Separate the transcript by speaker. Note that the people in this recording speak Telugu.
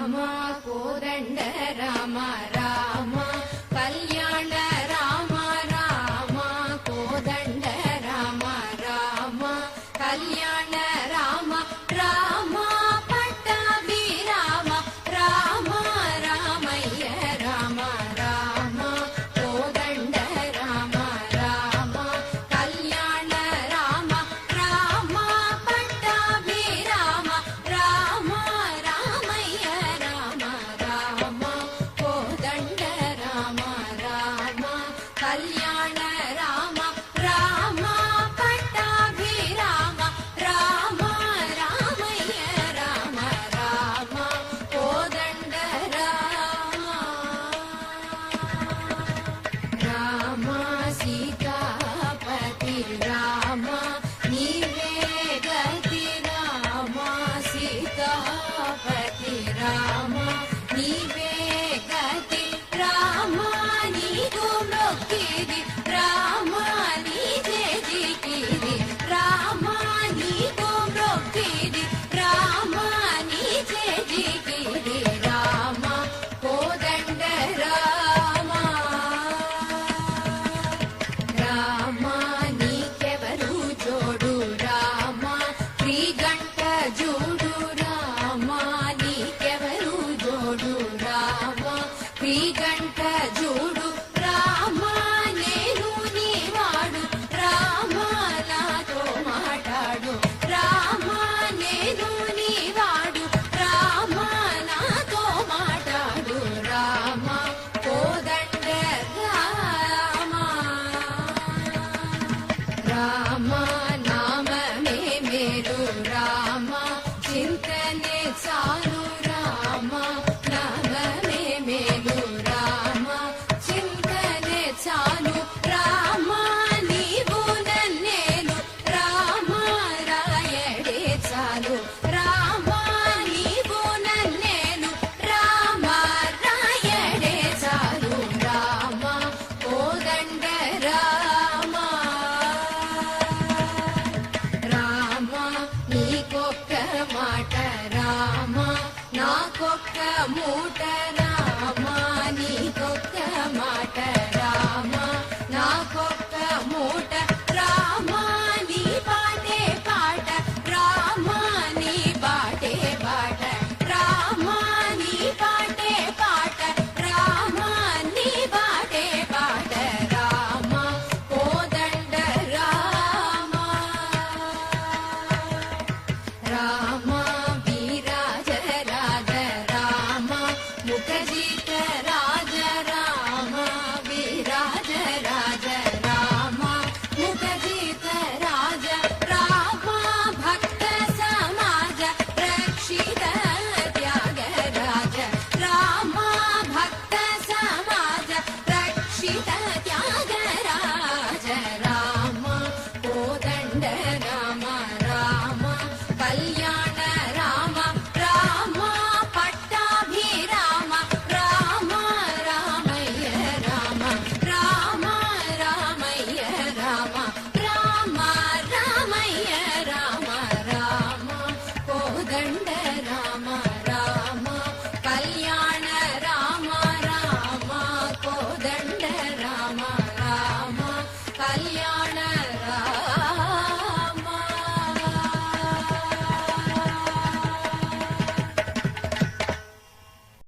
Speaker 1: రామ కోదండ రామ రామ కళ్యాణ రామ రామ కోదండ రామ రామ కళ్యాణ రామ రామ పట్టాభి రామ రామ రామయ్య రామ రామ కోదండ రామ రామ కళ్యాణ రామ రామ పట్టాభి రామ రామ రామయ్య రామ రామ కోదండ రామ రామ కళ్యాణ రామ రామ పట్టాభి రామ రామ రామయ్య రామ రామ కోదండ రామ రామ సీతాపతి రామ నీవే గతి రామ సీతాపతి రామ నీవే గతి రామ నీకు మొక్కిది రామ నీజే జికిది రామ నీకు మొక్కిది రామ నీజే జికిది రామ కోదండ రామ రామ నీకెవరు జోడు రామ శ్రీగంట జోడు రామ నీకెవరు జోడు రామ శ్రీగంట జోడు రామ నేను నీవాడు రామ నాతో మాట్లాడు రామ నేను నీవాడు రామ నాతో మాట్లాడు రామ కోదండ రామ రామ నామమే మేలు రామ చింతనే చాలు రామ నామమే మేలు రామ చింతనే చాలు రామ నీవు నన్నేలు రామ రాయడే చాలు రామ నీవు నన్నేలు రామ రాయడే చాలు రామ కోదండ రామ రామ నీకొక్క మాట రామ నాకొక్క మూట